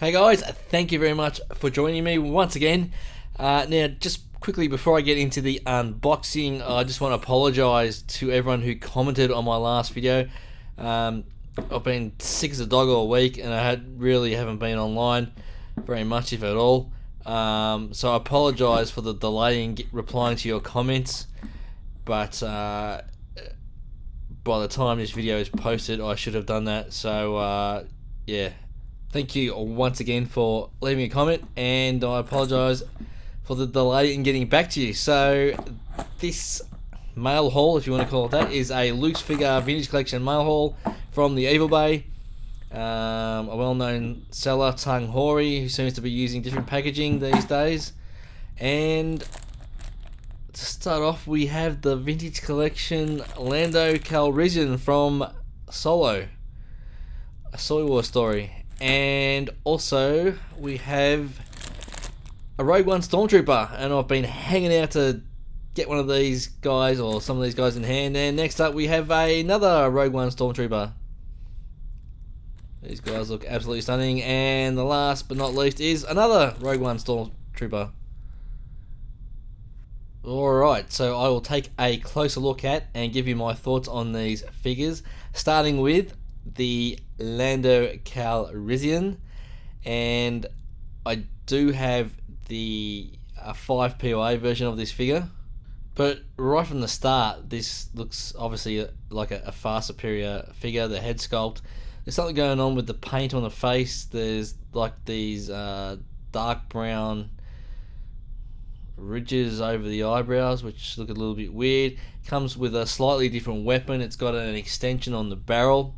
Hey guys, thank you very much for joining me once again. Now, just quickly before I get into the unboxing, I just want to apologise to everyone who commented on my last video. I've been sick as a dog all week and I really haven't been online very much, if at all. So I apologise for the delay in replying to your comments, but by the time this video is posted I should have done that. So yeah, thank you once again for leaving a comment, and I apologise for the delay in getting back to you. So this mail haul, if you want to call it that, is a loose figure vintage collection mail haul from the Evil Bay, a well-known seller, Tung Hori, who seems to be using different packaging these days. And to start off, we have the vintage collection Lando Calrissian from Solo, a Soy War story. And also we have a Rogue One Stormtrooper, and I've been hanging out to get one of these guys, or some of these guys, in hand. And next up we have another Rogue One Stormtrooper. These guys look absolutely stunning. And the last but not least is another Rogue One Stormtrooper. Alright, so I will take a closer look at and give you my thoughts on these figures, starting with the Lando Calrissian. And I do have the 5 POA version of this figure, but right from the start this looks obviously like a far superior figure. The head sculpt, there's something going on with the paint on the face. There's like these dark brown ridges over the eyebrows which look a little bit weird. Comes with a slightly different weapon. It's got an extension on the barrel,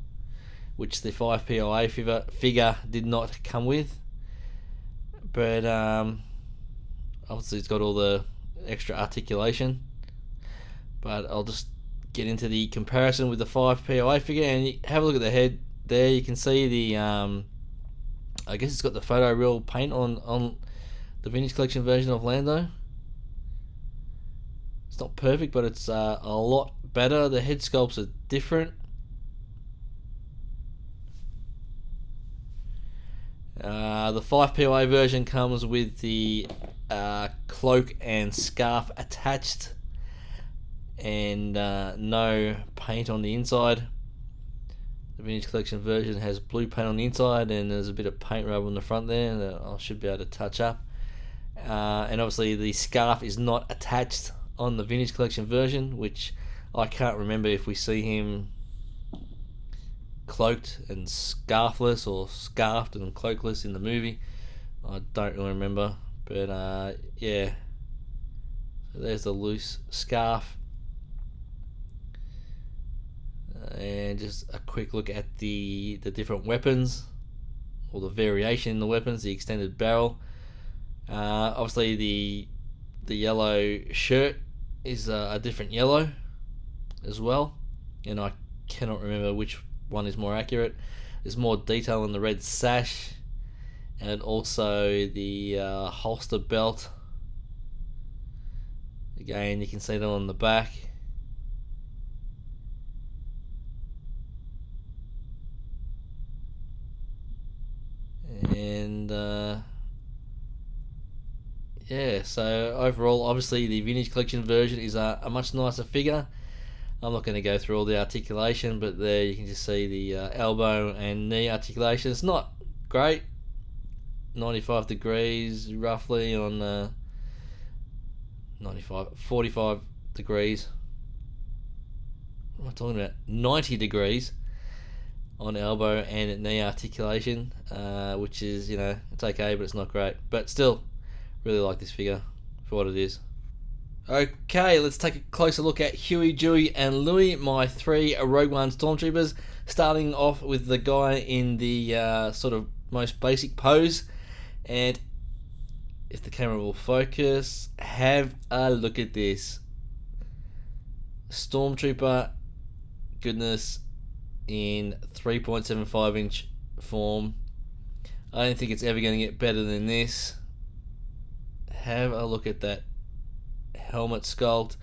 which the 5 POA figure did not come with. But obviously it's got all the extra articulation. But I'll just get into the comparison with the 5 POA figure, and you have a look at the head there. You can see the I guess it's got the photo real paint on the vintage collection version of Lando. It's not perfect, but it's a lot better. The head sculpts are different. The 5 POA version comes with the cloak and scarf attached, and no paint on the inside. The vintage collection version has blue paint on the inside, and there's a bit of paint rub on the front there that I should be able to touch up. And obviously the scarf is not attached on the vintage collection version, which I can't remember if we see him cloaked and scarfless or scarfed and cloakless in the movie. I don't really remember, but yeah, so there's the loose scarf. And just a quick look at the different weapons, or the variation in the weapons. The extended barrel, obviously the yellow shirt is a different yellow as well, and I cannot remember which one is more accurate. There's more detail in the red sash, and also the holster belt. Again, you can see that on the back. And yeah, so overall, obviously the vintage collection version is a much nicer figure. I'm not going to go through all the articulation, but there you can just see the elbow and knee articulation. It's not great. 95 degrees roughly on 45 degrees. What am I talking about? 90 degrees on elbow and knee articulation, which is, it's okay, but it's not great. But still, really like this figure for what it is. Okay, let's take a closer look at Huey, Dewey and Louie, my 3 Rogue One Stormtroopers, starting off with the guy in the sort of most basic pose. And if the camera will focus, have a look at this. Stormtrooper goodness in 3.75 inch form. I don't think it's ever going to get better than this. Have a look at that helmet sculpt.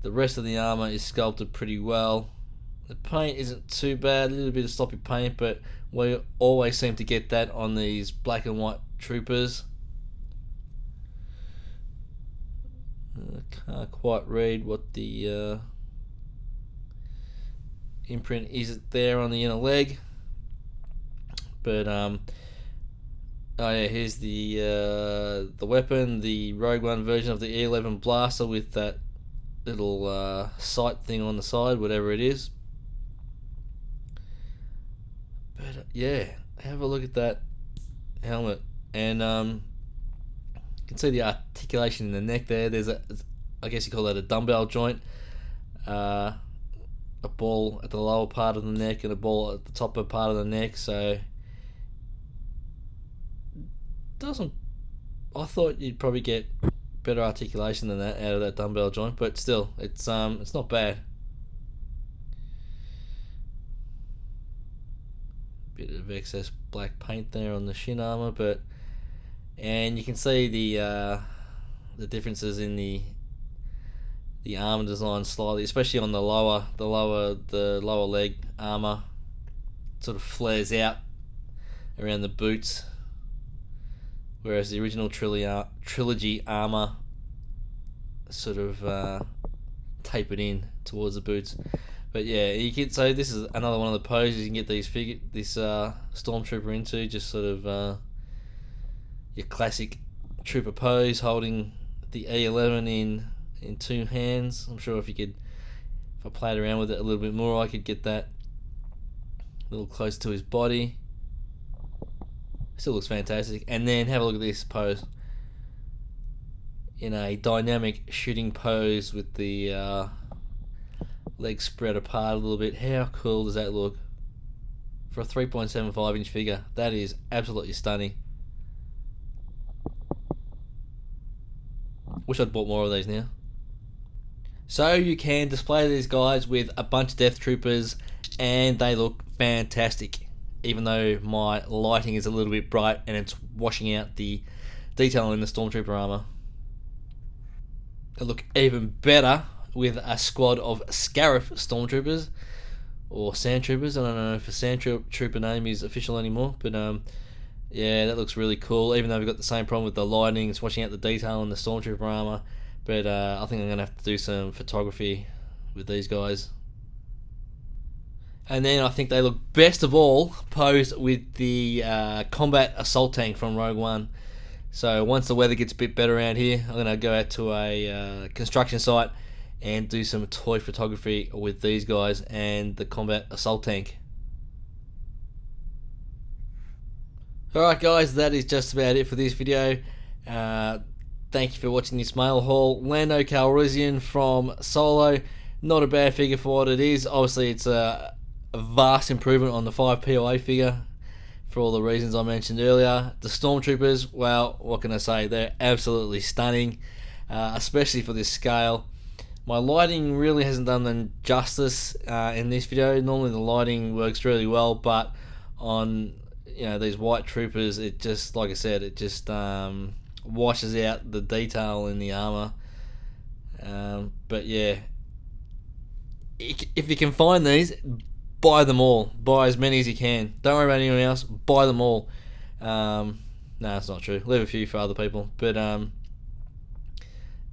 The rest of the armor is sculpted pretty well. The paint isn't too bad, a little bit of sloppy paint, but we always seem to get that on these black and white troopers. I can't quite read what the imprint is there on the inner leg, but oh yeah, here's the weapon, the Rogue One version of the E11 blaster with that little sight thing on the side, whatever it is. But yeah, have a look at that helmet, and you can see the articulation in the neck there. There's a, I guess you call that a dumbbell joint, a ball at the lower part of the neck and a ball at the top of part of the neck. So doesn't, I thought you'd probably get better articulation than that out of that dumbbell joint, but still, it's not bad. Bit of excess black paint there on the shin armor, but and you can see the differences in the armor design slightly, especially on the lower leg armor. It sort of flares out around the boots, whereas the original trilogy armor sort of tapered in towards the boots. But yeah, you can, so this is another one of the poses you can get this Stormtrooper into, just sort of your classic trooper pose, holding the E11 in two hands. I'm sure if I played around with it a little bit more, I could get that a little close to his body. Still looks fantastic. And then have a look at this pose in a dynamic shooting pose with the legs spread apart a little bit. How cool does that look for a 3.75 inch figure? That is absolutely stunning. Wish I'd bought more of these now. So you can display these guys with a bunch of Death Troopers and they look fantastic, even though my lighting is a little bit bright and it's washing out the detail in the Stormtrooper armor. They look even better with a squad of Scarif Stormtroopers or Sandtroopers. I don't know if a Sandtrooper name is official anymore, but yeah, that looks really cool. Even though we've got the same problem with the lighting, it's washing out the detail in the Stormtrooper armor. But I think I'm gonna have to do some photography with these guys. And then I think they look best of all posed with the combat assault tank from Rogue One. So once the weather gets a bit better around here, I'm gonna go out to a construction site and do some toy photography with these guys and the combat assault tank. Alright guys, that is just about it for this video. Thank you for watching this mail haul. Lando Calrissian from Solo. Not a bad figure for what it is. Obviously it's a vast improvement on the 5 POA figure for all the reasons I mentioned earlier. The Stormtroopers, well, what can I say? They're absolutely stunning, especially for this scale. My lighting really hasn't done them justice in this video. Normally the lighting works really well, but on these white troopers, it just, like I said, it just washes out the detail in the armor. But yeah, if you can find these, buy them all. Buy as many as you can. Don't worry about anyone else. Buy them all. No, that's not true. Leave a few for other people. But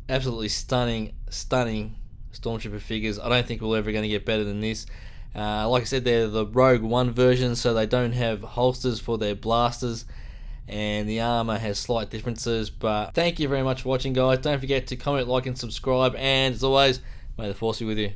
absolutely stunning Stormtrooper figures. I don't think we're ever going to get better than this. Like I said, they're the Rogue One version, so they don't have holsters for their blasters, and the armor has slight differences. But thank you very much for watching, guys. Don't forget to comment, like, and subscribe. And as always, may the Force be with you.